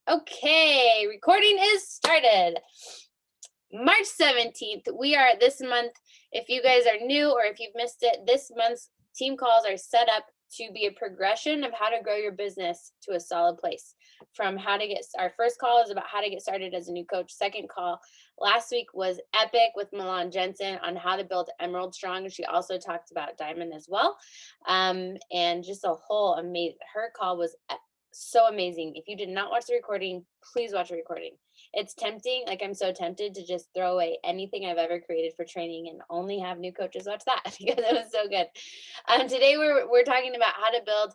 Okay, recording is started. March 17th. We are this month, if you guys are new or if you've missed it, this month's team calls are set up to be a progression of how to grow your business to a solid place. From how to get, our first call is about how to get started as a new coach. Second call last week was epic with Milan Jensen on how to build Emerald Strong. She also talked about Diamond as well. And just a whole amazing, her call was so amazing. If you did not watch the recording, please watch the recording. It's tempting. Like, I'm so tempted to just throw away anything I've ever created for training and only have new coaches watch that because it was so good. Today we're talking about how to build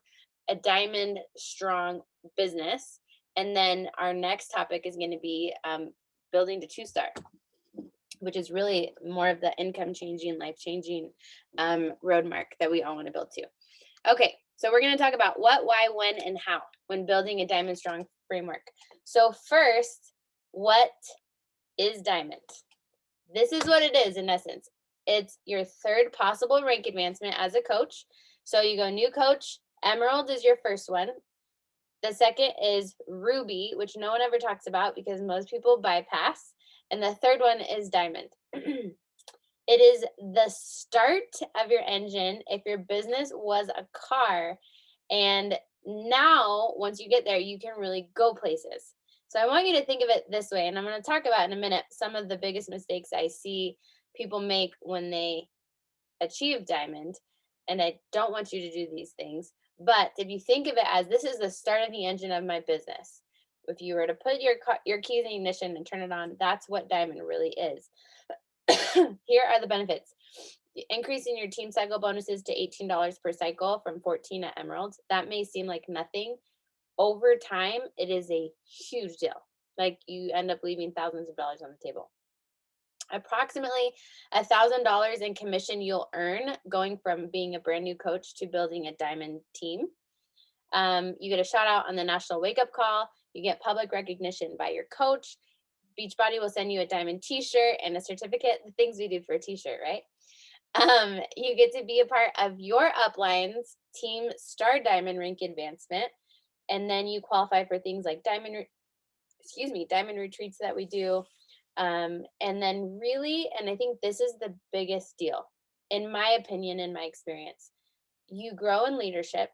a diamond strong business. And then our next topic is going to be building to 2-star, which is really more of the income changing, life changing road mark that we all want to build to. Okay, so we're going to talk about what, why, when, and how when building a diamond strong framework. So first, what is diamond? This is what it is in essence. It's your third possible rank advancement as a coach. So you go new coach, emerald is your first one. The second is ruby, which no one ever talks about because most people bypass. And the third one is diamond. It is the start of your engine if your business was a car. And now, once you get there, you can really go places. So I want you to think of it this way, and I'm going to talk about in a minute some of the biggest mistakes I see people make when they achieve diamond. And I don't want you to do these things. But if you think of it as this is the start of the engine of my business, if you were to put your keys in ignition and turn it on, that's what diamond really is. Here are the benefits. Increasing your team cycle bonuses to $18 per cycle from $14 at Emerald. That may seem like nothing. Over time, it is a huge deal. Like, you end up leaving thousands of dollars on the table. Approximately $1,000 in commission you'll earn going from being a brand new coach to building a diamond team. You get a shout out on the National Wake Up Call. You get public recognition by your coach. Beachbody will send you a diamond t-shirt and a certificate, the things we do for a t-shirt, right? You get to be a part of your upline's team star diamond rank advancement. And then you qualify for things like diamond retreats that we do. And then really, and I think this is the biggest deal, in my opinion, in my experience, you grow in leadership,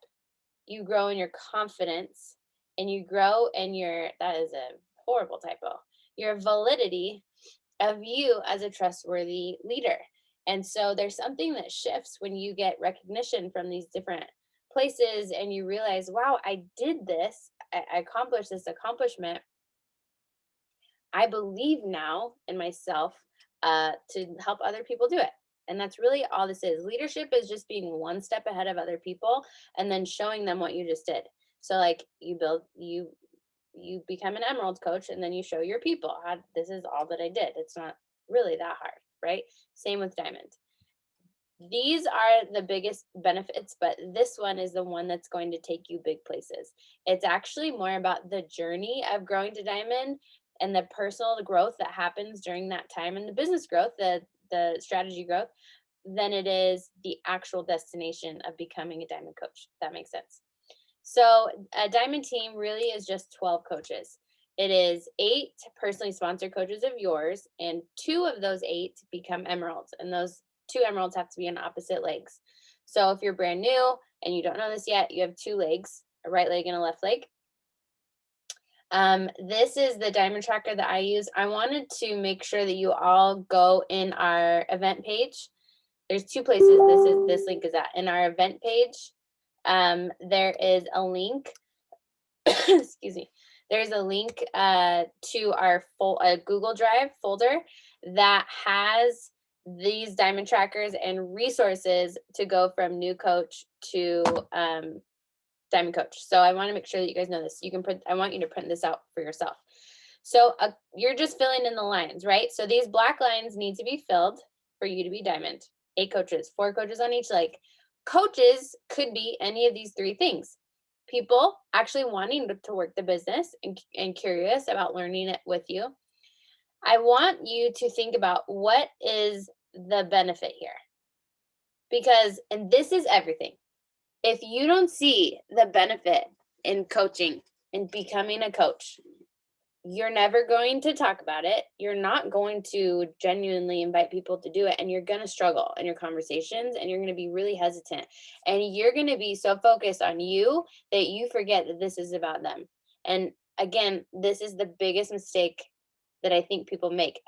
you grow in your confidence, and you grow in that is a horrible typo, your validity of you as a trustworthy leader. And so there's something that shifts when you get recognition from these different places and you realize, wow, I did this, I accomplished this accomplishment. I believe now in myself to help other people do it. And that's really all this is. Leadership is just being one step ahead of other people and then showing them what you just did. So like you become an emerald coach and then you show your people how this is all that I did. It's not really that hard, right? Same with diamond. These are the biggest benefits, but this one is the one that's going to take you big places. It's actually more about the journey of growing to diamond and the personal growth that happens during that time and the business growth, the strategy growth, than it is the actual destination of becoming a diamond coach. If that makes sense. So a diamond team really is just 12 coaches. It is 8 personally sponsored coaches of yours, and 2 of those 8 become emeralds, and those 2 emeralds have to be on opposite legs. So if you're brand new and you don't know this yet, you have 2 legs, a right leg and a left leg. This is the diamond tracker that I use. I wanted to make sure that you all go in our event page. There's 2 places this link is at. In our event page, there is a link, excuse me, there's a link to our Google Drive folder that has these diamond trackers and resources to go from new coach to diamond coach. So I want to make sure that you guys know this. I want you to print this out for yourself. So you're just filling in the lines, right? So these black lines need to be filled for you to be diamond. 8 coaches, 4 coaches on each leg. Coaches could be any of these 3 things. People actually wanting to work the business and curious about learning it with you. I want you to think about what is the benefit here. Because, and this is everything. If you don't see the benefit in coaching and becoming a coach, you're never going to talk about it. You're not going to genuinely invite people to do it. And you're going to struggle in your conversations and you're going to be really hesitant. And you're going to be so focused on you that you forget that this is about them. And again, this is the biggest mistake that I think people make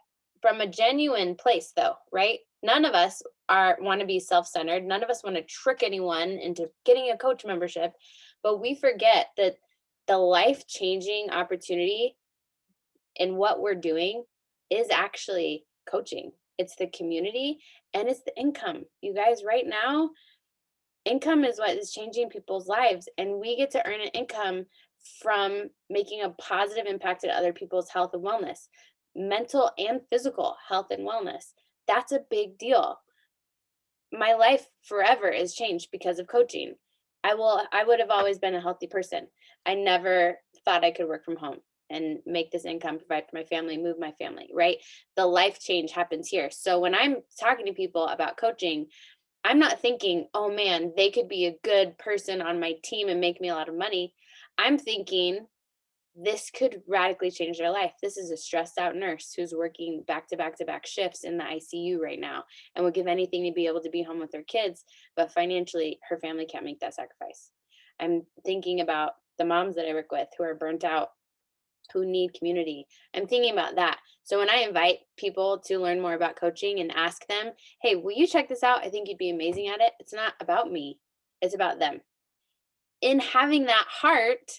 from a genuine place, though, right? None of us want to be self-centered. None of us want to trick anyone into getting a coach membership, but we forget that the life-changing opportunity in what we're doing is actually coaching. It's the community and it's the income. You guys, right now, income is what is changing people's lives, and we get to earn an income from making a positive impact on other people's health and wellness, mental and physical health and wellness. That's a big deal. My life forever is changed because of coaching. I would have always been a healthy person. I never thought I could work from home and make this income, provide for my family, move my family, right? The life change happens here. So when I'm talking to people about coaching, I'm not thinking, oh man, they could be a good person on my team and make me a lot of money. I'm thinking, this could radically change their life. This is a stressed out nurse who's working back to back to back shifts in the ICU right now and would give anything to be able to be home with her kids, but financially her family can't make that sacrifice. I'm thinking about the moms that I work with who are burnt out, who need community. I'm thinking about that. So when I invite people to learn more about coaching and ask them, hey, will you check this out? I think you'd be amazing at it. It's not about me, it's about them. In having that heart,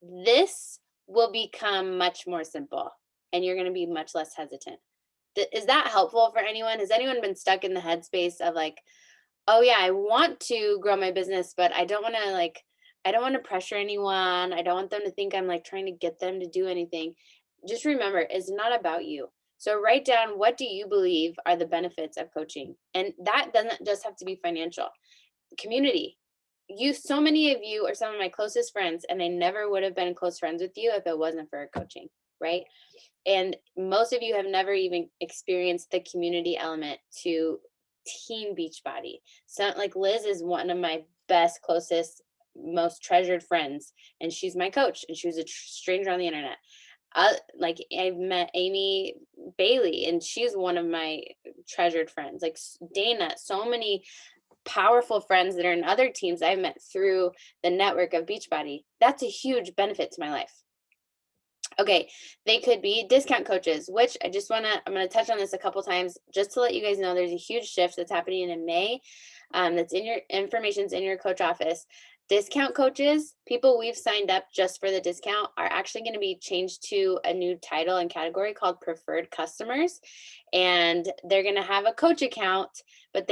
this will become much more simple and you're going to be much less hesitant. Is that helpful for anyone? Has anyone been stuck in the headspace of like, oh yeah, I want to grow my business, but I don't want to I don't want to pressure anyone. I don't want them to think I'm like trying to get them to do anything. Just remember, it's not about you. So write down, what do you believe are the benefits of coaching? And that doesn't just have to be financial. Community. So many of you are some of my closest friends, and I never would have been close friends with you if it wasn't for coaching, right? And most of you have never even experienced the community element to Team Beachbody. So like Liz is one of my best, closest, most treasured friends, and she's my coach, and she was a stranger on the internet. Like I've met Amy Bailey, and she's one of my treasured friends. Like Dana, so many powerful friends that are in other teams I've met through the network of Beachbody. That's a huge benefit to my life. Okay, they could be discount coaches, which I'm going to touch on this a couple times just to let you guys know there's a huge shift that's happening in May. That's in your information's in your coach office. Discount coaches, people we've signed up just for the discount, are actually going to be changed to a new title and category called preferred customers. And they're going to have a coach account, but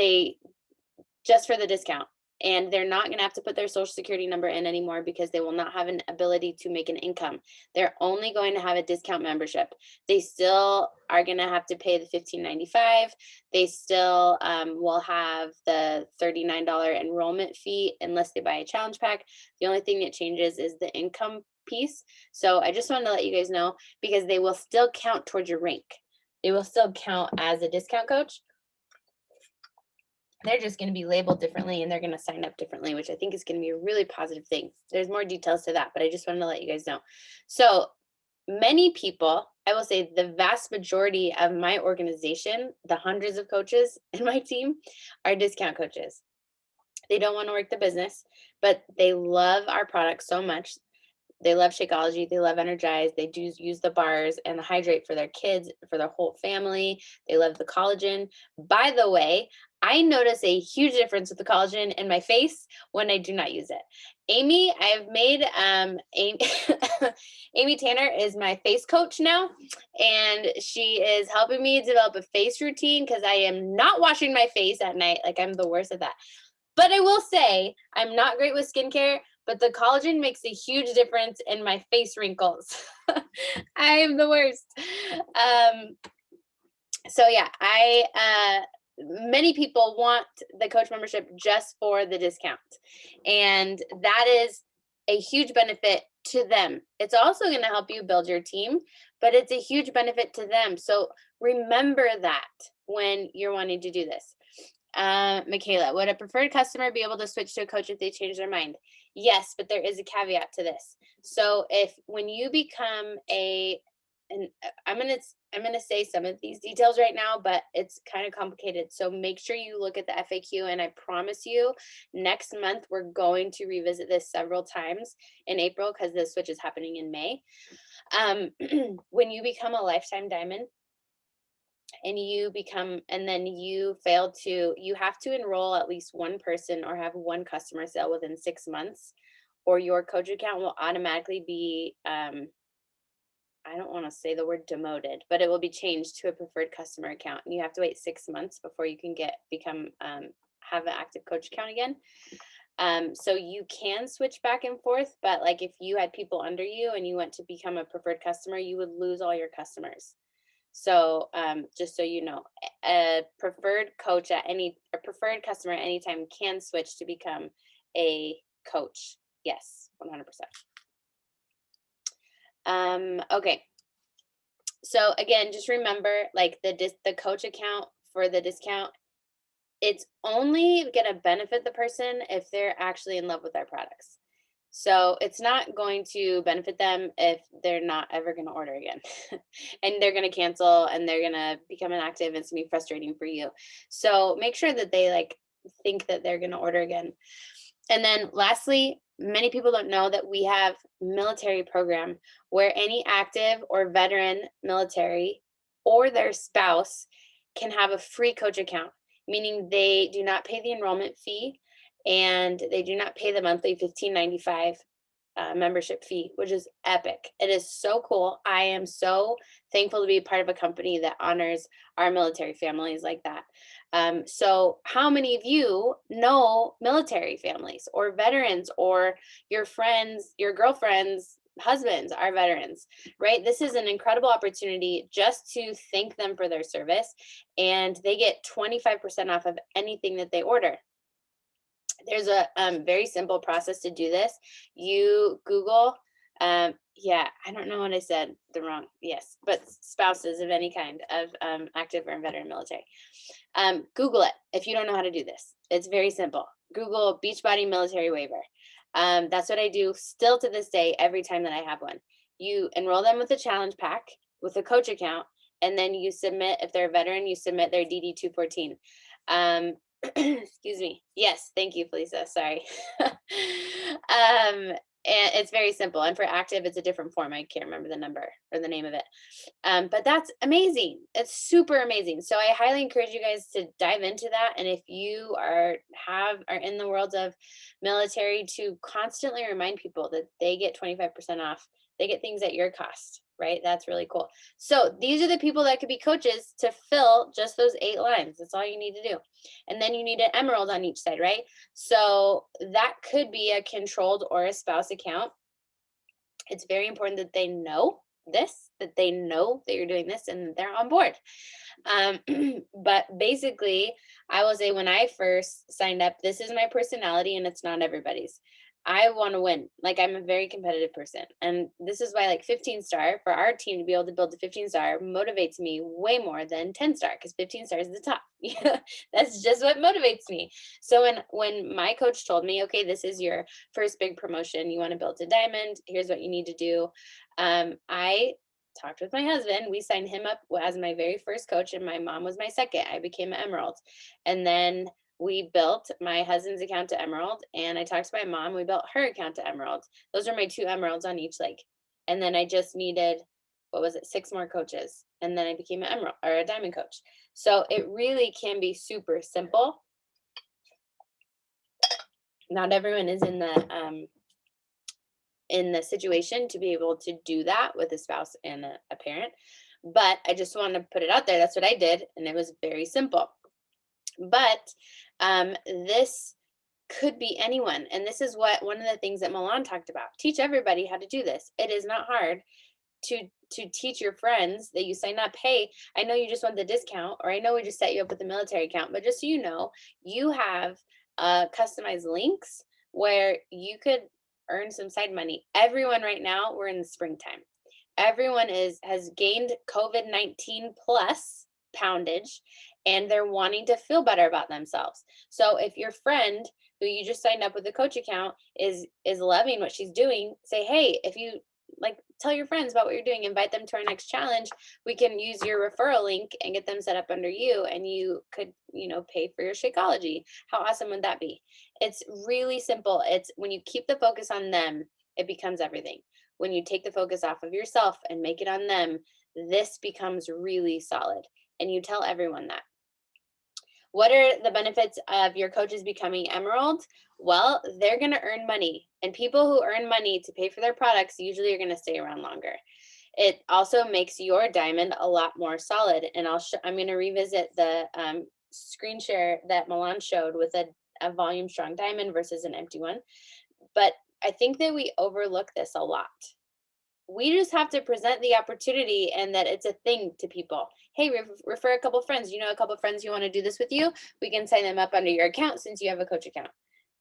just for the discount. And they're not going to have to put their social security number in anymore because they will not have an ability to make an income. They're only going to have a discount membership. They still are going to have to pay the $15.95. They still will have the $39 enrollment fee unless they buy a challenge pack. The only thing that changes is the income piece. So I just wanted to let you guys know, because they will still count towards your rank. They will still count as a discount coach. They're just going to be labeled differently and they're going to sign up differently, which I think is going to be a really positive thing. There's more details to that, but I just wanted to let you guys know. So many people, I will say the vast majority of my organization, the hundreds of coaches in my team, are discount coaches. They don't want to work the business, but they love our product so much. They love Shakeology. They love Energize. They do use the bars and the hydrate for their kids, for their whole family. They love the collagen. By the way, I notice a huge difference with the collagen in my face when I do not use it. Amy, I've made Amy Tanner is my face coach now, and she is helping me develop a face routine because I am not washing my face at night. Like, I'm the worst at that. But I will say I'm not great with skincare, but the collagen makes a huge difference in my face wrinkles. I am the worst. So yeah, many people want the coach membership just for the discount, and that is a huge benefit to them. It's also going to help you build your team, but it's a huge benefit to them. So remember that when you're wanting to do this. Michaela, would a preferred customer be able to switch to a coach if they change their mind? Yes, but there is a caveat to this. So when you become a and I'm gonna say some of these details right now, but it's kind of complicated. So make sure you look at the FAQ, and I promise you, next month we're going to revisit this several times in April because the switch is happening in May. When you become a lifetime diamond, and then you fail to, you have to enroll at least one person or have one customer sale within 6 months, or your coach account will automatically be, I don't want to say the word demoted, but it will be changed to a preferred customer account. And you have to wait 6 months before you can have an active coach account again. So you can switch back and forth, but like if you had people under you and you went to become a preferred customer, you would lose all your customers. So just so you know, a preferred preferred customer at any time can switch to become a coach. Yes, 100%. Okay. So again, just remember, like the coach account for the discount, it's only gonna benefit the person if they're actually in love with our products. So it's not going to benefit them if they're not ever going to order again and they're going to cancel and they're going to become inactive and it's going to be frustrating for you. So make sure that they like think that they're going to order again. And then lastly, many people don't know that we have military program where any active or veteran military or their spouse can have a free coach account, meaning they do not pay the enrollment fee and they do not pay the monthly $15.95 membership fee, which is epic. It is so cool. I am so thankful to be part of a company that honors our military families like that. So how many of you know military families or veterans, or your friends, your girlfriends, husbands are veterans, right? This is an incredible opportunity just to thank them for their service, and they get 25% off of anything that they order. There's a very simple process to do this. You Google, yeah, I don't know what I said, the wrong, yes, but spouses of any kind of active or veteran military. Google it if you don't know how to do this. It's very simple. Google Beachbody military waiver. That's what I do still to this day every time that I have one. You enroll them with a challenge pack with a coach account, and then you submit, if they're a veteran, you submit their DD 214. Excuse me. Yes, thank you, Felisa. Sorry. And it's very simple. And for active, it's a different form. I can't remember the number or the name of it. But that's amazing. It's super amazing. So I highly encourage you guys to dive into that. And if you are in the world of military, to constantly remind people that they get 25% off. They get things at your cost, right? That's really cool. So these are the people that could be coaches to fill just those 8 lines. That's all you need to do. And then you need an emerald on each side, right? So that could be a controlled or a spouse account. It's very important that they know this, that they know that you're doing this and they're on board. But basically, I will say when I first signed up, this is my personality and it's not everybody's. I want to win. Like, I'm a very competitive person. And this is why, like, 15 star for our team to be able to build a 15 star motivates me way more than 10 star, because 15 star is the top. That's just what motivates me. So when my coach told me, okay, this is your first big promotion, you want to build a diamond, here's what you need to do. I talked with my husband. We signed him up as my very first coach, and my mom was my second. I became an emerald. And then we built my husband's account to emerald, and I talked to my mom. We built her account to emerald. Those are my 2 emeralds on each leg. And then I just needed, 6 more coaches. And then I became an emerald or a diamond coach. So it really can be super simple. Not everyone is in the situation to be able to do that with a spouse and a parent. But I just want to put it out there. That's what I did. And it was very simple. But this could be anyone. And this is one of the things that Milan talked about. Teach everybody how to do this. It is not hard to teach your friends that you sign up. Hey, I know you just want the discount, or I know we just set you up with a military account, but just so you know, you have customized links where you could earn some side money. Everyone right now, we're in the springtime. Everyone has gained COVID-19 plus poundage, and they're wanting to feel better about themselves. So if your friend who you just signed up with a coach account is loving what she's doing, say, hey, if you like tell your friends about what you're doing, invite them to our next challenge. We can use your referral link and get them set up under you, and you could, pay for your Shakeology. How awesome would that be? It's really simple. It's when you keep the focus on them, it becomes everything. When you take the focus off of yourself and make it on them, this becomes really solid. And you tell everyone that. What are the benefits of your coaches becoming Emerald? Well, they're going to earn money, and people who earn money to pay for their products usually are going to stay around longer. It also makes your diamond a lot more solid. And I'm going to revisit the screen share that Milan showed with a volume strong diamond versus an empty one. But I think that we overlook this a lot. We just have to present the opportunity and that it's a thing to people. Hey, refer a couple friends. A couple friends who want to do this with you? We can sign them up under your account since you have a coach account.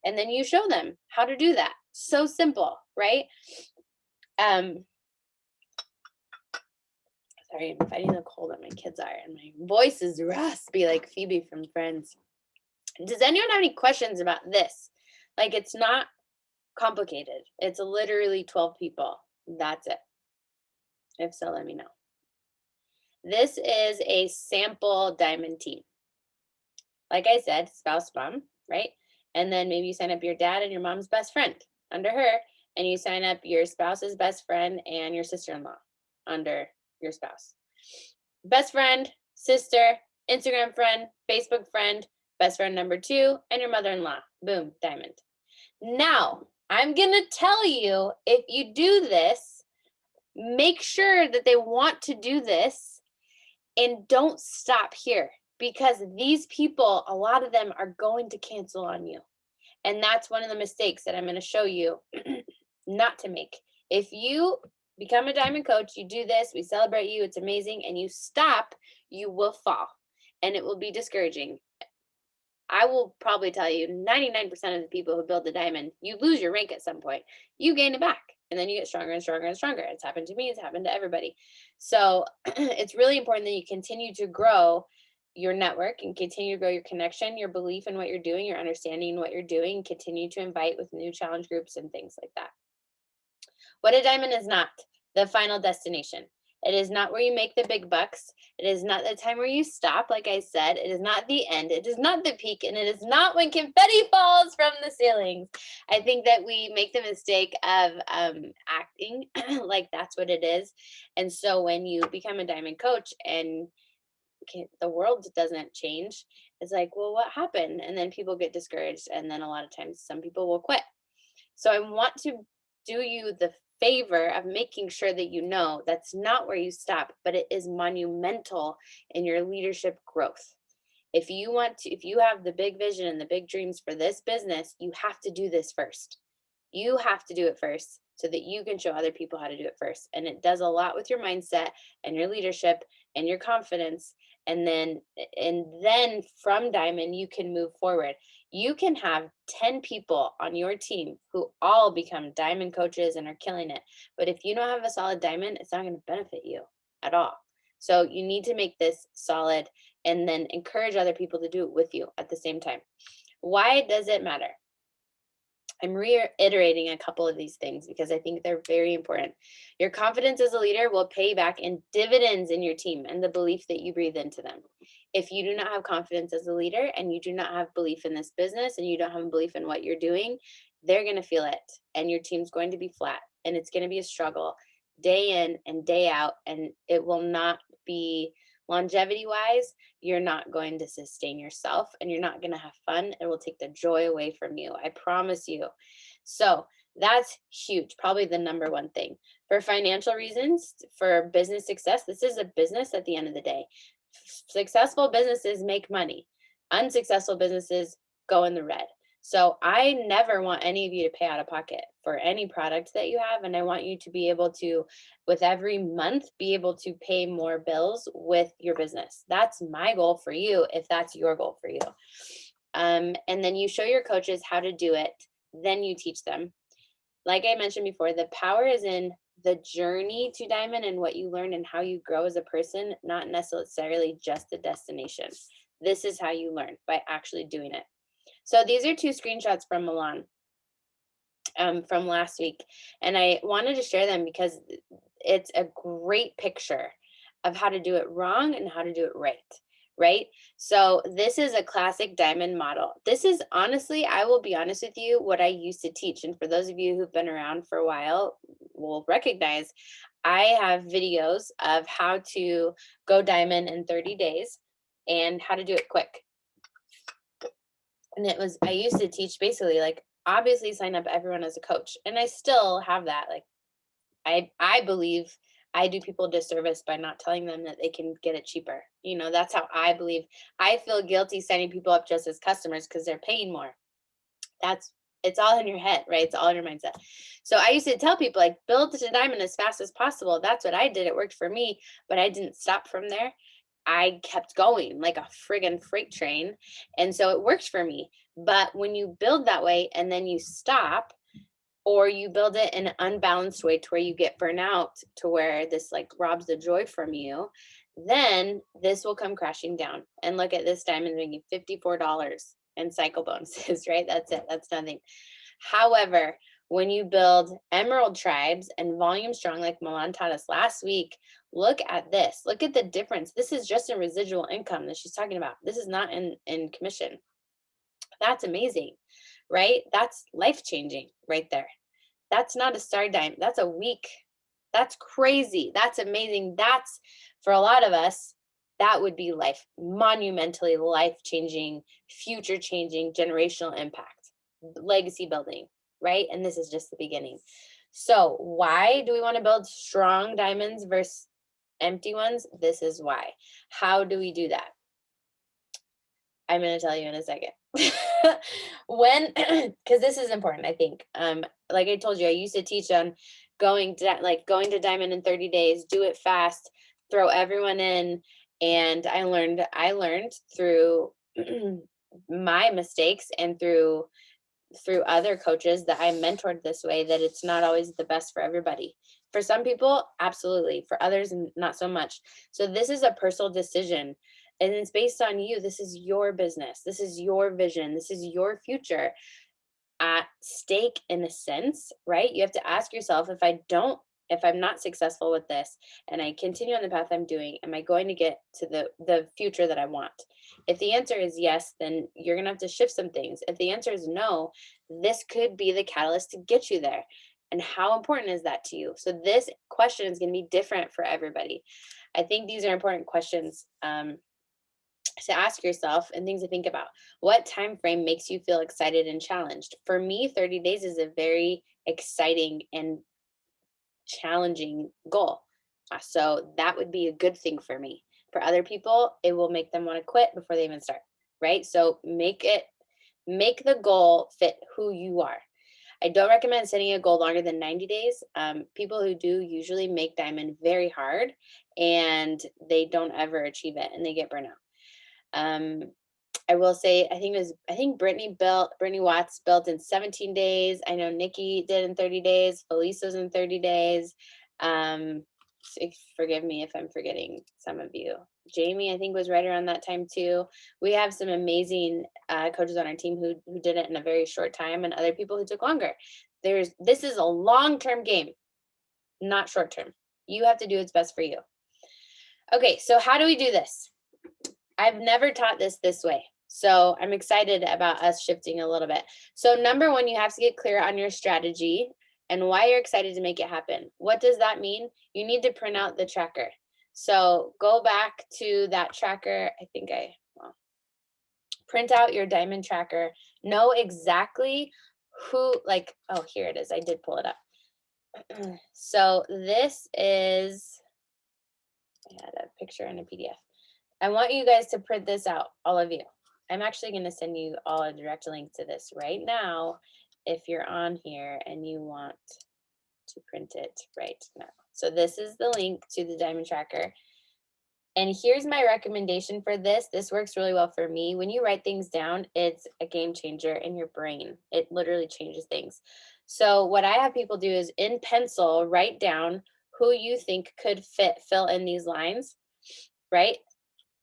And then you show them how to do that. So simple, right? Sorry, I'm fighting the cold that my kids are, and my voice is raspy like Phoebe from Friends. Does anyone have any questions about this? Like, it's not complicated. It's literally 12 people. That's it. If so, let me know. This is a sample diamond team. Like I said, spouse, mom, right? And then maybe you sign up your dad and your mom's best friend under her, and you sign up your spouse's best friend and your sister-in-law under your spouse. Best friend, sister, Instagram friend, Facebook friend, best friend number 2, and your mother-in-law. Boom, diamond. Now, I'm going to tell you, if you do this, make sure that they want to do this and don't stop here, because these people, a lot of them are going to cancel on you. And that's one of the mistakes that I'm going to show you not to make. If you become a diamond coach, you do this, we celebrate you, it's amazing, and you stop, you will fall. And it will be discouraging. I will probably tell you 99% of the people who build the diamond, you lose your rank at some point. You gain it back, and then you get stronger and stronger and stronger. It's happened to me. It's happened to everybody. So it's really important that you continue to grow your network and continue to grow your connection, your belief in what you're doing, your understanding in what you're doing, continue to invite with new challenge groups and things like that. What a diamond is not the final destination. It is not where you make the big bucks. It is not the time where you stop, like I said. It is not the end. It is not the peak, and it is not when confetti falls from the ceilings. I think that we make the mistake of acting like that's what it is. And so when you become a diamond coach and the world doesn't change, it's like, well, what happened? And then people get discouraged, and then a lot of times some people will quit. So I want to do you the favor of making sure that you know that's not where you stop, but it is monumental in your leadership growth. If you have the big vision and the big dreams for this business, you have to do this first. You have to do it first so that you can show other people how to do it first. And it does a lot with your mindset and your leadership and your confidence. And then from diamond, you can move forward. You can have 10 people on your team who all become diamond coaches and are killing it. But if you don't have a solid diamond, it's not going to benefit you at all. So you need to make this solid and then encourage other people to do it with you at the same time. Why does it matter? I'm reiterating a couple of these things because I think they're very important. Your confidence as a leader will pay back in dividends in your team and the belief that you breathe into them. If you do not have confidence as a leader and you do not have belief in this business and you don't have a belief in what you're doing, they're going to feel it, and your team's going to be flat, and it's going to be a struggle day in and day out, and it will not be longevity wise. You're not going to sustain yourself, and you're not going to have fun. It will take the joy away from you. I promise you. So that's huge. Probably the number one thing. For financial reasons, for business success, this is a business at the end of the day. Successful businesses make money. Unsuccessful businesses go in the red. So I never want any of you to pay out of pocket for any product that you have. And I want you to be able to, with every month, be able to pay more bills with your business. That's my goal for you, if that's your goal for you. And then you show your coaches how to do it. Then you teach them. Like I mentioned before, the power is in the journey to diamond and what you learn and how you grow as a person, not necessarily just the destination. This is how you learn, by actually doing it. So these are 2 screenshots from Milan. from last week. And I wanted to share them because it's a great picture of how to do it wrong and how to do it right. Right. So this is a classic diamond model. This is honestly, I will be honest with you, what I used to teach. And for those of you who've been around for a while will recognize I have videos of how to go diamond in 30 days and how to do it quick. And I used to teach basically like, obviously sign up everyone as a coach. And I still have that. Like, I believe I do people a disservice by not telling them that they can get it cheaper. That's how I believe. I feel guilty signing people up just as customers because they're paying more. It's all in your head, right? It's all in your mindset. So I used to tell people like build to diamond as fast as possible. That's what I did. It worked for me, but I didn't stop from there. I kept going like a friggin' freight train. And so it worked for me. But when you build that way and then you stop, or you build it in an unbalanced way to where you get burnout to where this like robs the joy from you, then this will come crashing down. And look at this diamond making $54 in cycle bonuses, right? That's it. That's nothing. However, when you build emerald tribes and volume strong, like Milan taught us last week, look at this. Look at the difference. This is just in residual income that she's talking about. This is not in commission. That's amazing, right? That's life-changing right there. That's not a star dime. That's a week. That's crazy. That's amazing. That's, for a lot of us, that would be monumentally life-changing, future-changing, generational impact, legacy building, right? And this is just the beginning. So why do we want to build strong diamonds versus empty ones? This is why. How do we do that? I'm going to tell you in a second. Because this is important, I think. Like I told you, I used to teach on going to diamond in 30 days, do it fast, throw everyone in. And I learned through my mistakes and through other coaches that I mentored this way, that it's not always the best for everybody. For some people, absolutely. For others, not so much. So this is a personal decision. And it's based on you. This is your business. This is your vision. This is your future at stake in a sense, right? You have to ask yourself, if I'm not successful with this and I continue on the path I'm doing, am I going to get to the future that I want? If the answer is yes, then you're going to have to shift some things. If the answer is no, this could be the catalyst to get you there. And how important is that to you? So this question is going to be different for everybody. I think these are important questions to ask yourself and things to think about. What time frame makes you feel excited and challenged? For me, 30 days is a very exciting and challenging goal. So that would be a good thing for me. For other people, it will make them want to quit before they even start, right? So make the goal fit who you are. I don't recommend setting a goal longer than 90 days. People who do usually make diamond very hard and they don't ever achieve it and they get burnout. I will say, I think Brittany Watts built in 17 days. I know Nikki did in 30 days. Felisa's in 30 days. Forgive me if I'm forgetting some of you. Jamie, I think, was right around that time too. We have some amazing coaches on our team who did it in a very short time, and other people who took longer. This is a long-term game, not short-term. You have to do what's best for you. Okay, so how do we do this? I've never taught this way. So I'm excited about us shifting a little bit. So number one, you have to get clear on your strategy and why you're excited to make it happen. What does that mean? You need to print out the tracker. So go back to that tracker. Print out your diamond tracker. Know exactly oh, here it is. I did pull it up. So this is, I had a picture and a PDF. I want you guys to print this out, all of you. I'm actually going to send you all a direct link to this right now if you're on here and you want to print it right now. So this is the link to the diamond tracker. And here's my recommendation for this. This works really well for me. When you write things down, it's a game changer in your brain. It literally changes things. So what I have people do is in pencil, write down who you think could fill in these lines, right?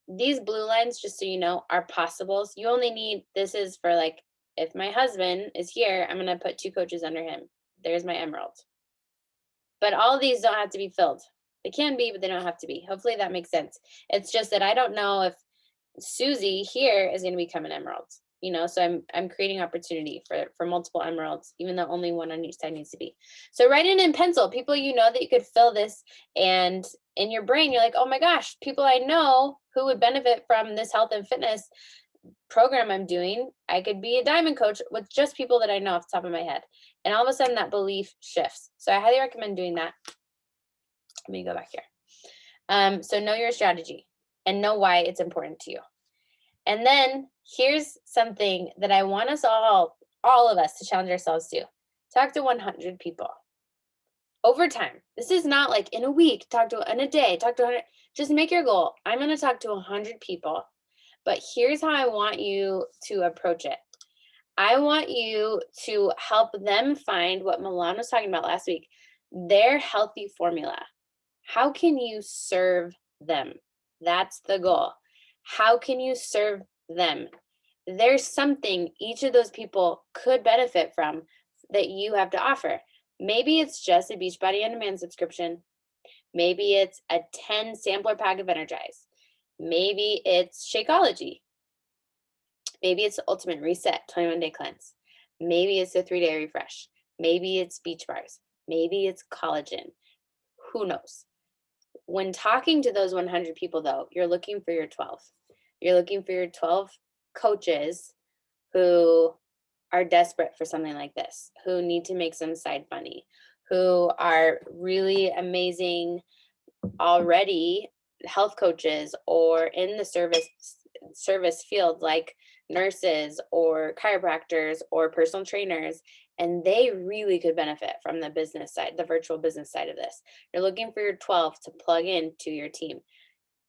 These blue lines, just so you know, are possibles. You only need, this is for like If my husband is here, I'm going to put 2 coaches under him. There's my emerald. But all of these don't have to be filled. They can be, but they don't have to be. Hopefully that makes sense. It's just that I don't know if Susie here is going to become an emerald. You know, so I'm creating opportunity for multiple emeralds, even though only one on each side needs to be. So write in pencil, people you know that you could fill this, and in your brain, you're like, oh my gosh, people I know who would benefit from this health and fitness program I'm doing. I could be a diamond coach with just people that I know off the top of my head. And all of a sudden that belief shifts. So I highly recommend doing that. Let me go back here. So know your strategy and know why it's important to you. And then here's something that I want us all of us to challenge ourselves to. Talk to 100 people over time. This is not like in a week, in a day, talk to 100. Just make your goal. I'm going to talk to 100 people, but here's how I want you to approach it. I want you to help them find what Milan was talking about last week, their healthy formula. How can you serve them? That's the goal. How can you serve them? There's something each of those people could benefit from that you have to offer. Maybe it's just a Beachbody On Demand subscription. Maybe it's a 10 sampler pack of Energize. Maybe it's Shakeology. Maybe it's the Ultimate Reset 21-day cleanse. Maybe it's the 3-day refresh. Maybe it's beach bars. Maybe it's collagen. Who knows? When talking to those 100 people, though, you're looking for your 12. You're looking for your 12 coaches who are desperate for something like this, who need to make some side money, who are really amazing already health coaches or in the service field like nurses or chiropractors or personal trainers, and they really could benefit from the business side, the virtual business side of this. You're looking for your 12 to plug into your team,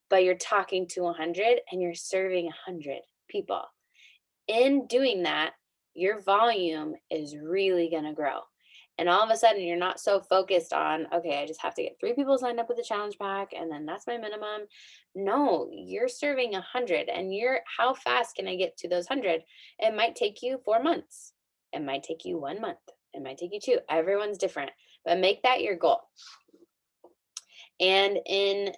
but you're talking to 100 and you're serving 100 people. In doing that, your volume is really going to grow. And all of a sudden, you're not so focused on, okay, I just have to get 3 people signed up with the challenge pack, and then that's my minimum. No, you're serving 100, and how fast can I get to those 100? It might take you 4 months. It might take you 1 month. It might take you 2. Everyone's different, but make that your goal. And in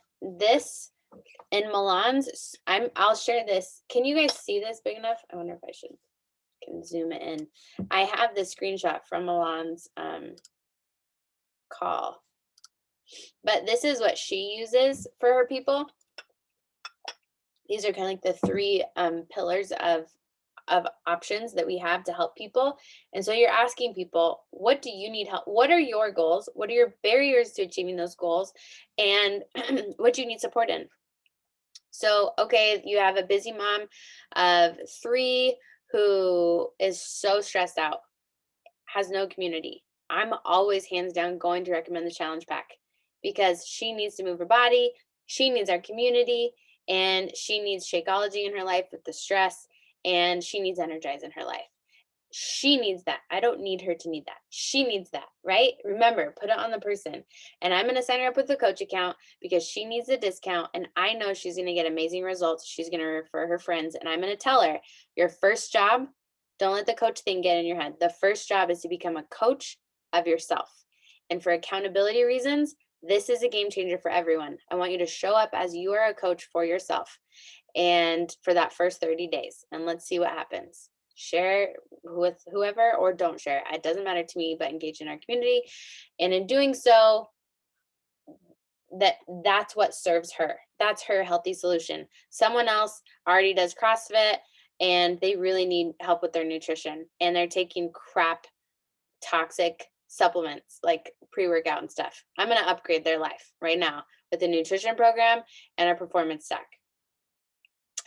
Milan's, I'll share this. Can you guys see this big enough? I wonder if I can zoom it in. I have this screenshot from Milan's call, but this is what she uses for her people. These are kind of like the 3 pillars of options that we have to help people. And so you're asking people, what do you need help? What are your goals? What are your barriers to achieving those goals? And what do you need support in? So, okay, you have a busy mom of 3 who is so stressed out, has no community. I'm always hands down going to recommend the challenge pack because she needs to move her body, she needs our community, and she needs Shakeology in her life with the stress, and she needs Energize in her life. She needs that. I don't need her to need that. She needs that, right? Remember, put it on the person. And I'm going to sign her up with the coach account because she needs a discount. And I know she's going to get amazing results. She's going to refer her friends. And I'm going to tell her, your first job, don't let the coach thing get in your head. The first job is to become a coach of yourself. And for accountability reasons, this is a game changer for everyone. I want you to show up as you are a coach for yourself and for that first 30 days. And let's see what happens. Share with whoever or don't share. It doesn't matter to me, but engage in our community. And in doing so, that's what serves her. That's her healthy solution. Someone else already does CrossFit and they really need help with their nutrition and they're taking crap, toxic supplements like pre-workout and stuff. I'm going to upgrade their life right now with a nutrition program and a performance stack.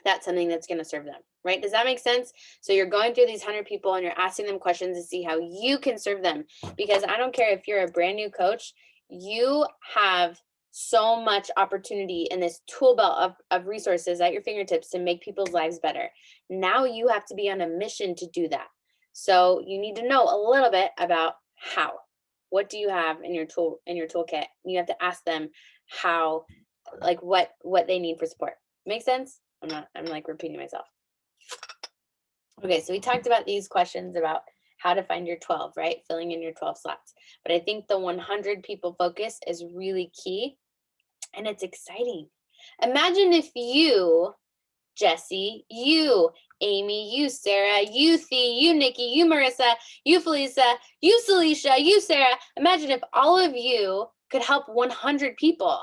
That's something that's going to serve them, right? Does that make sense? So you're going through these 100 people and you're asking them questions to see how you can serve them. Because I don't care if you're a brand new coach, you have so much opportunity in this tool belt of resources at your fingertips to make people's lives better. Now you have to be on a mission to do that. So you need to know a little bit about how. What do you have in your toolkit? You have to ask them how, like what they need for support. Make sense? I'm like repeating myself. Okay, so we talked about these questions about how to find your 12, right? Filling in your 12 slots. But I think the 100 people focus is really key, and it's exciting. Imagine if you, Jesse, you, Amy, you, Sarah, you, Thea, you, Nikki, you, Marissa, you, Felisa, you, Celicia, you, Sarah. Imagine if all of you could help 100 people.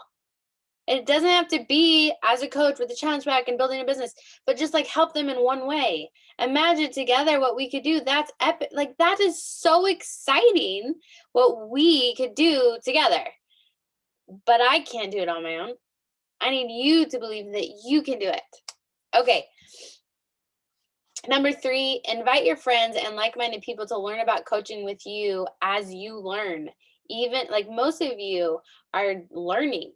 It doesn't have to be as a coach with a challenge pack and building a business, but just like help them in one way. Imagine together what we could do. That's epic. Like, that is so exciting what we could do together. But I can't do it on my own. I need you to believe that you can do it. Okay. Number 3, invite your friends and like-minded people to learn about coaching with you as you learn. Even like most of you are learning.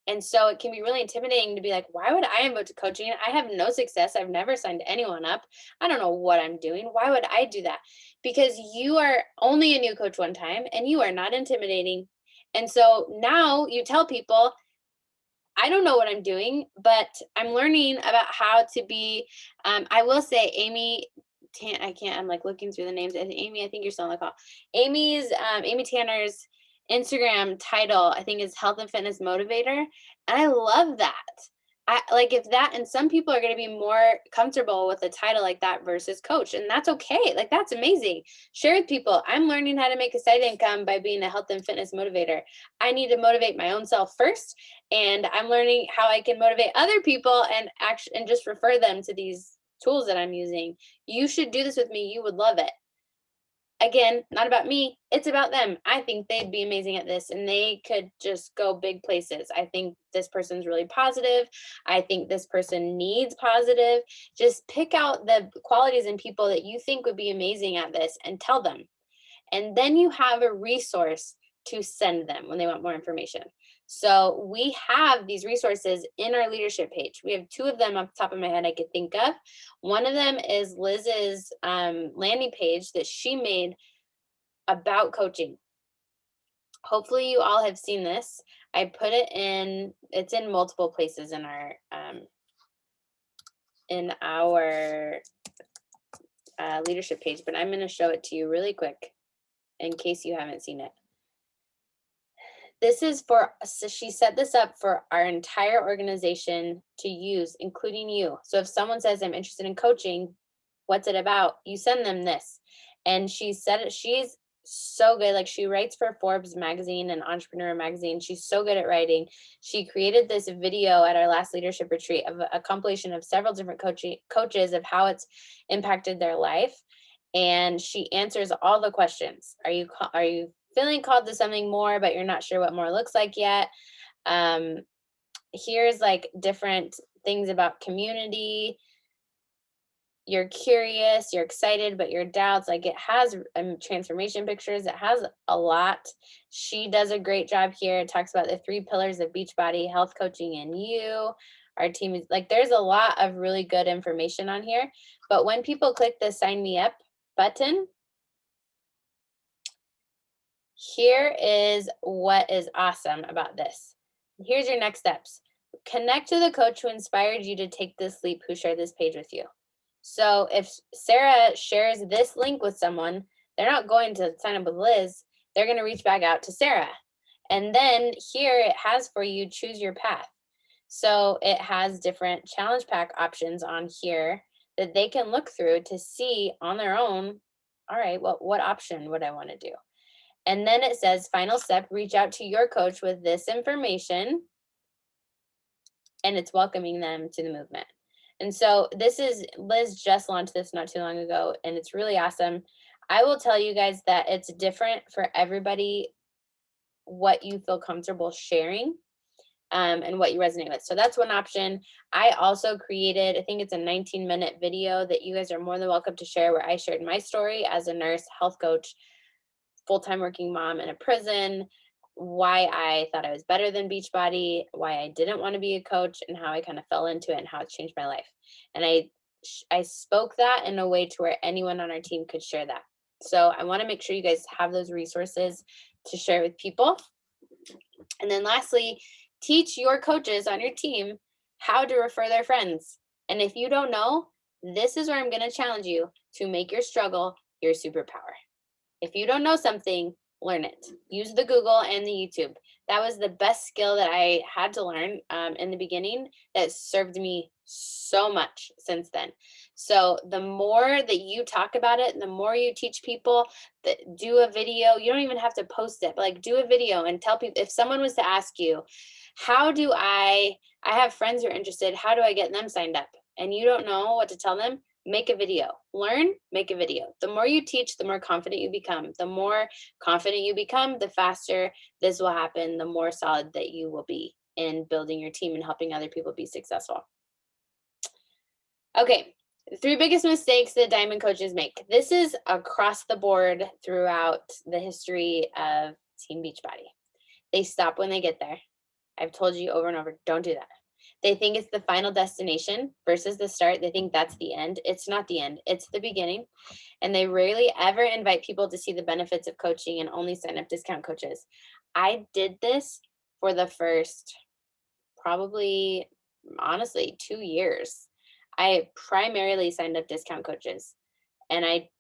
And so it can be really intimidating to be like, why would I invite to coaching? I have no success. I've never signed anyone up. I don't know what I'm doing. Why would I do that? Because you are only a new coach one time and you are not intimidating. And so now you tell people, I don't know what I'm doing, but I'm learning about how to be. I will say, Amy, I'm like looking through the names. And Amy, I think you're still on the call. Amy Tanner's Instagram title, I think, is Health and Fitness Motivator. And I love that. I like if that, and some people are going to be more comfortable with a title like that versus coach, and that's okay. Like, that's amazing. Share with people. I'm learning how to make a side income by being a health and fitness motivator. I need to motivate my own self first, and I'm learning how I can motivate other people and just refer them to these tools that I'm using. You should do this with me. You would love it. Again, not about me, it's about them. I think they'd be amazing at this and they could just go big places. I think this person's really positive. I think this person needs positive. Just pick out the qualities in people that you think would be amazing at this and tell them. And then you have a resource to send them when they want more information. So we have these resources in our leadership page. We have 2 of them off the top of my head I could think of. One of them is Liz's landing page that she made about coaching. Hopefully you all have seen this. I put it in, it's in multiple places in our leadership page, but I'm going to show it to you really quick in case you haven't seen it. This is so she set this up for our entire organization to use, including you. So if someone says, I'm interested in coaching, what's it about? You send them this. And she said it, she's so good. Like, she writes for Forbes magazine and Entrepreneur magazine. She's so good at writing. She created this video at our last leadership retreat of a compilation of several different coaches of how it's impacted their life. And she answers all the questions. Are you feeling called to something more, but you're not sure what more looks like yet? Here's like different things about community. You're curious, you're excited, but your doubts. Like, it has transformation pictures. It has a lot. She does a great job here. It talks about the 3 pillars of Beachbody, health coaching, and you. Our team is like, there's a lot of really good information on here. But when people click the sign me up button, here is what is awesome about this. Here's your next steps. Connect to the coach who inspired you to take this leap, who shared this page with you. So if Sarah shares this link with someone, they're not going to sign up with Liz. They're going to reach back out to Sarah. And then here it has for you, choose your path. So it has different challenge pack options on here that they can look through to see on their own, all right, well, what option would I want to do? And then it says, final step, reach out to your coach with this information. And it's welcoming them to the movement. And so this is, Liz just launched this not too long ago, and it's really awesome. I will tell you guys that it's different for everybody, what you feel comfortable sharing and what you resonate with. So that's one option. I also created, I think it's a 19-minute video that you guys are more than welcome to share, where I shared my story as a nurse, health coach, full-time working mom in a prison, why I thought I was better than Beachbody, why I didn't want to be a coach, and how I kind of fell into it and how it's changed my life. And I spoke that in a way to where anyone on our team could share that. So I want to make sure you guys have those resources to share with people. And then lastly, teach your coaches on your team how to refer their friends. And if you don't know, This is where I'm going to challenge you to make your struggle your superpower. If you don't know something, learn it. Use the Google and the YouTube. That was the best skill that I had to learn in the beginning that served me so much since then. So the more that you talk about it, the more you teach people, that do a video. You don't even have to post it, but like do a video and tell people. If someone was to ask you, how do I have friends who are interested, how do I get them signed up? And you don't know what to tell them, make a video. Learn, make a video. The more you teach, the more confident you become. The more confident you become, the faster this will happen, the more solid that you will be in building your team and helping other people be successful. Okay, the 3 biggest mistakes that diamond coaches make. This is across the board throughout the history of Team Beachbody. They stop when they get there. I've told you over and over, don't do that. They think it's the final destination versus the start. They think that's the end. It's not the end, it's the beginning. And they rarely ever invite people to see the benefits of coaching and only sign up discount coaches. I did this for the first, probably, honestly, 2 years. I primarily signed up discount coaches, and I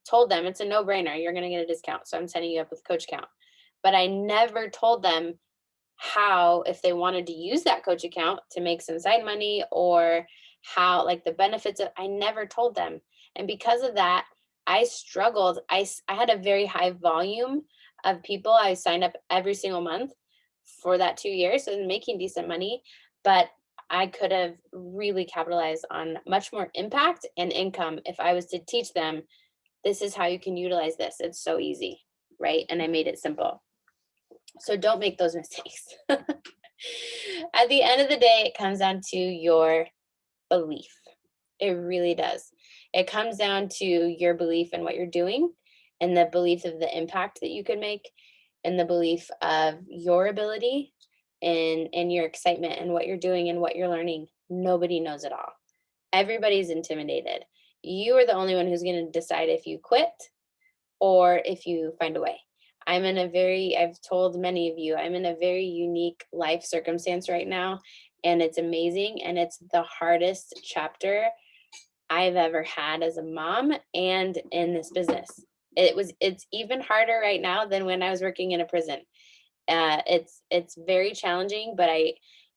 told them it's a no-brainer. You're going to get a discount, so I'm setting you up with Coach Count. But I never told them how, if they wanted to use that coach account to make some side money, or how, like, the benefits of, I never told them. And because of that, I struggled. I had a very high volume of people. I signed up every single month for that 2 years, so I was making decent money, but I could have really capitalized on much more impact and income if I was to teach them, this is how you can utilize this. It's so easy, right? And I made it simple. So don't make those mistakes. At the end of the day, it comes down to your belief. It really does. It comes down to your belief in what you're doing, and the belief of the impact that you could make, and the belief of your ability, and your excitement and what you're doing and what you're learning. Nobody knows it all. Everybody's intimidated. You are the only one who's going to decide if you quit or if you find a way. I've told many of you, I'm in a very unique life circumstance right now, and it's amazing. And it's the hardest chapter I've ever had as a mom and in this business. It's even harder right now than when I was working in a prison. It's very challenging, but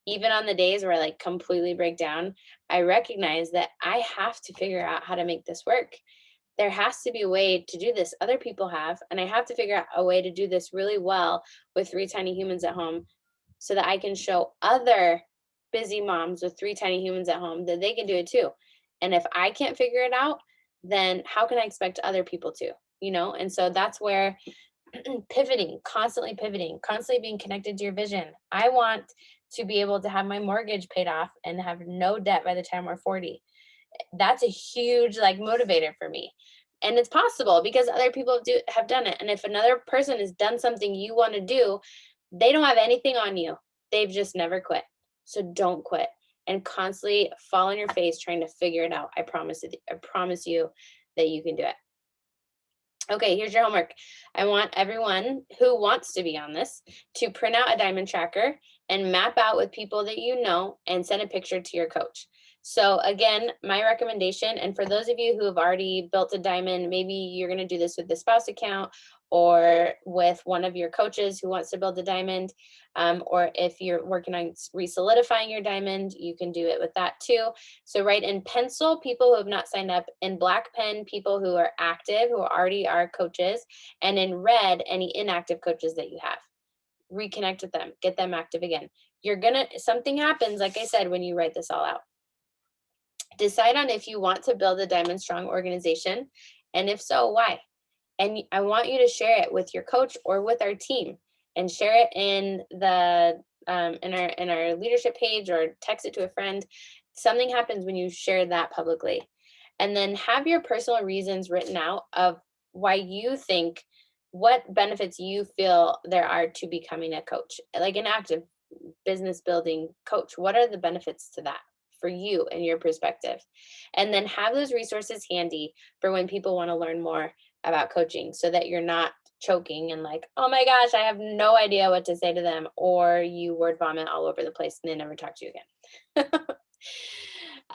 even on the days where I like completely break down, I recognize that I have to figure out how to make this work. There has to be a way to do this. Other people have, and I have to figure out a way to do this really well with 3 tiny humans at home, so that I can show other busy moms with 3 tiny humans at home that they can do it too. And if I can't figure it out, then how can I expect other people to? And so that's where pivoting, constantly being connected to your vision. I want to be able to have my mortgage paid off and have no debt by the time we're 40. That's a huge like motivator for me. And it's possible because other people have done it. And if another person has done something you want to do, they don't have anything on you. They've just never quit. So don't quit and constantly fall on your face trying to figure it out. I promise you that you can do it. Okay, here's your homework. I want everyone who wants to be on this to print out a diamond tracker and map out with people that you know and send a picture to your coach. So again, my recommendation, and for those of you who have already built a diamond, maybe you're going to do this with the spouse account or with one of your coaches who wants to build a diamond, or if you're working on re-solidifying your diamond, you can do it with that too. So write in pencil people who have not signed up, in black pen people who are active, who already are coaches, and in red any inactive coaches that you have. Reconnect with them, get them active again. Something happens, like I said, when you write this all out. Decide on if you want to build a Diamond Strong organization, and if so, why. And I want you to share it with your coach or with our team, and share it in the in our leadership page, or text it to a friend. Something happens when you share that publicly. And then have your personal reasons written out of why you think, what benefits you feel there are to becoming a coach, like an active business building coach. What are the benefits to that for you and your perspective? And then have those resources handy for when people want to learn more about coaching, so that you're not choking and like, oh my gosh, I have no idea what to say to them, or you word vomit all over the place and they never talk to you again.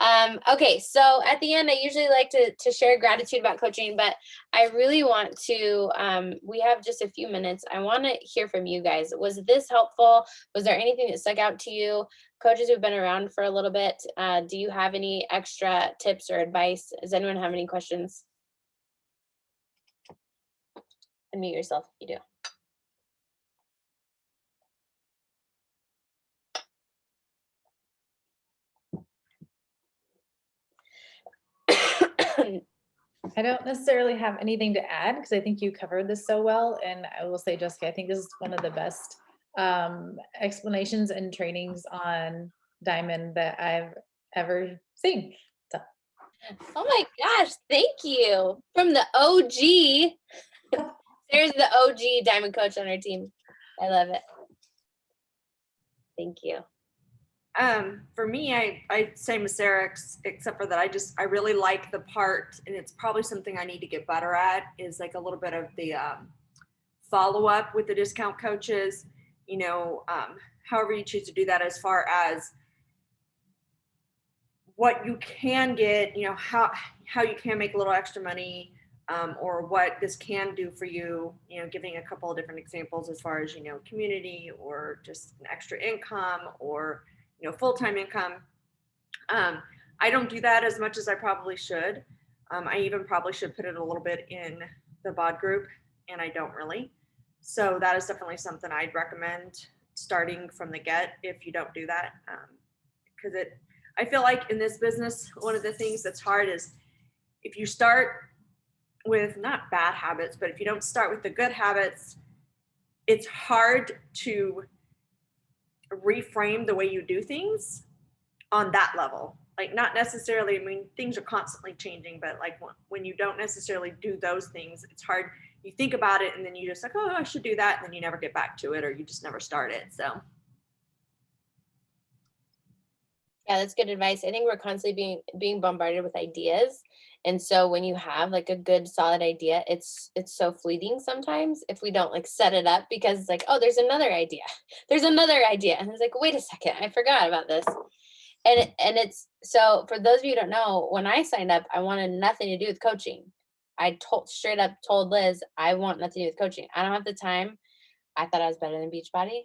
Okay, so at the end, I usually like to share gratitude about coaching, but I really want to, we have just a few minutes. I want to hear from you guys. Was this helpful? Was there anything that stuck out to you? Coaches who've been around for a little bit, do you have any extra tips or advice? Does anyone have any questions? Unmute yourself if you do. I don't necessarily have anything to add because I think you covered this so well. And I will say, Jessica, I think this is one of the best explanations and trainings on Diamond that I've ever seen. So. Oh my gosh, thank you. From the OG. There's the OG Diamond coach on our team. I love it. Thank you. For me, I same as Sarah, except for that I really like the part, and it's probably something I need to get better at, is like a little bit of the follow up with the discount coaches, you know, however you choose to do that, as far as what you can get, you know, how you can make a little extra money, or what this can do for you, you know, giving a couple of different examples as far as, you know, community or just an extra income or, you know, full-time income. I don't do that as much as I probably should. I even probably should put it a little bit in the bod group, and I don't really. So that is definitely something I'd recommend starting from the get if you don't do that. Because I feel like in this business, one of the things that's hard is if you start with not bad habits, but if you don't start with the good habits, it's hard to reframe the way you do things on that level. Like, not necessarily, I mean, things are constantly changing, but like when you don't necessarily do those things, it's hard. You think about it and then you just like, oh, I should do that. And then you never get back to it, or you just never start it. So. Yeah, that's good advice. I think we're constantly being bombarded with ideas. And so when you have like a good solid idea, it's so fleeting sometimes if we don't like set it up, because it's like, oh, there's another idea. There's another idea. And it's like, wait a second, I forgot about this. And it's, so for those of you who don't know, when I signed up, I wanted nothing to do with coaching. I straight up told Liz, I want nothing to do with coaching. I don't have the time. I thought I was better than Beachbody.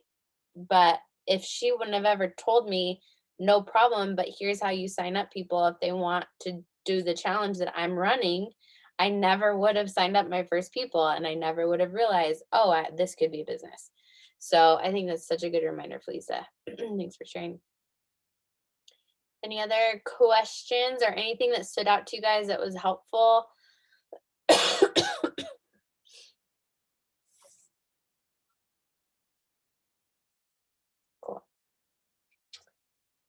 But if she wouldn't have ever told me, no problem, but here's how you sign up people if they want to do the challenge that I'm running, I never would have signed up my first people, and I never would have realized, oh, this could be a business. So I think that's such a good reminder, Felisa. Thanks for sharing. Any other questions or anything that stood out to you guys that was helpful? Cool.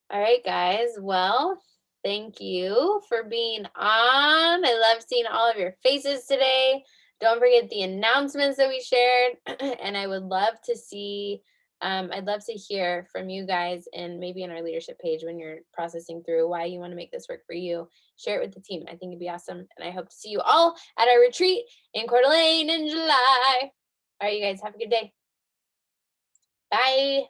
All right, guys. Well, thank you for being on. I love seeing all of your faces today. Don't forget the announcements that we shared. And I would love to see, I'd love to hear from you guys, and maybe in our leadership page when you're processing through why you want to make this work for you. Share it with the team. I think it'd be awesome. And I hope to see you all at our retreat in Coeur d'Alene in July. All right, you guys, have a good day. Bye.